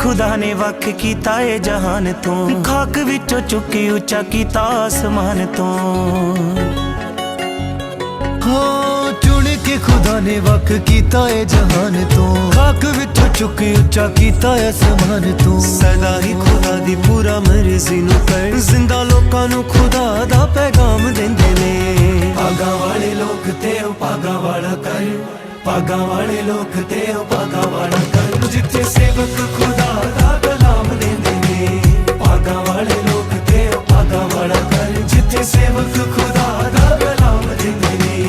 खुदा ने वख कीता ए जहान तो, खाक विचों चुकी उच्चा कीता आसमान तो। हाँ चुन के खुदा ने वख कीता ए जहान तो, खाक विचों चुकी उच्चा कीता आसमान तो। सदा ही खुदा दी पूरा मर्जी नू कर, जिंदा लोकां नू खुदा दा पैगाम देंदे ने। पागा वाले लोग ते ओ पागा वाला कर, पागा वाले लोग ते ओ पागा वाला कर, जिथे सेवक खुदा दा कलाम देंदे ने। पागा वाले लोग ते ओ पागा वाला कर, जिथे सेवक खुदा दा कलाम देंदे ने।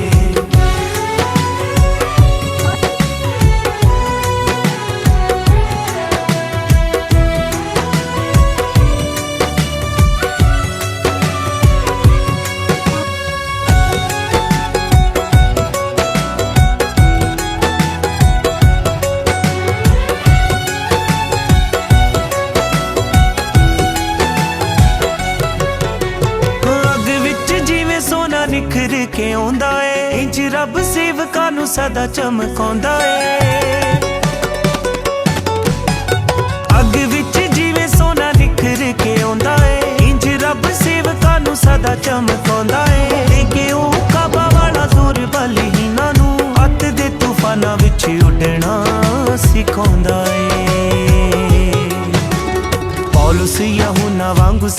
निखर के आउंदा ए, इंज रब सेवकां नू सदा चमकाउंदा ए। अग विच जिवें सोना निखर के आउंदा ए, इंज रब सेवकां नू सदा चमकाउंदा ए। लेके ओ काबा वाला जोर बलहीनां नू, अत दे तूफानां विच उडना सिखाउंदा ए। पौलुस यूहन्ना वांगू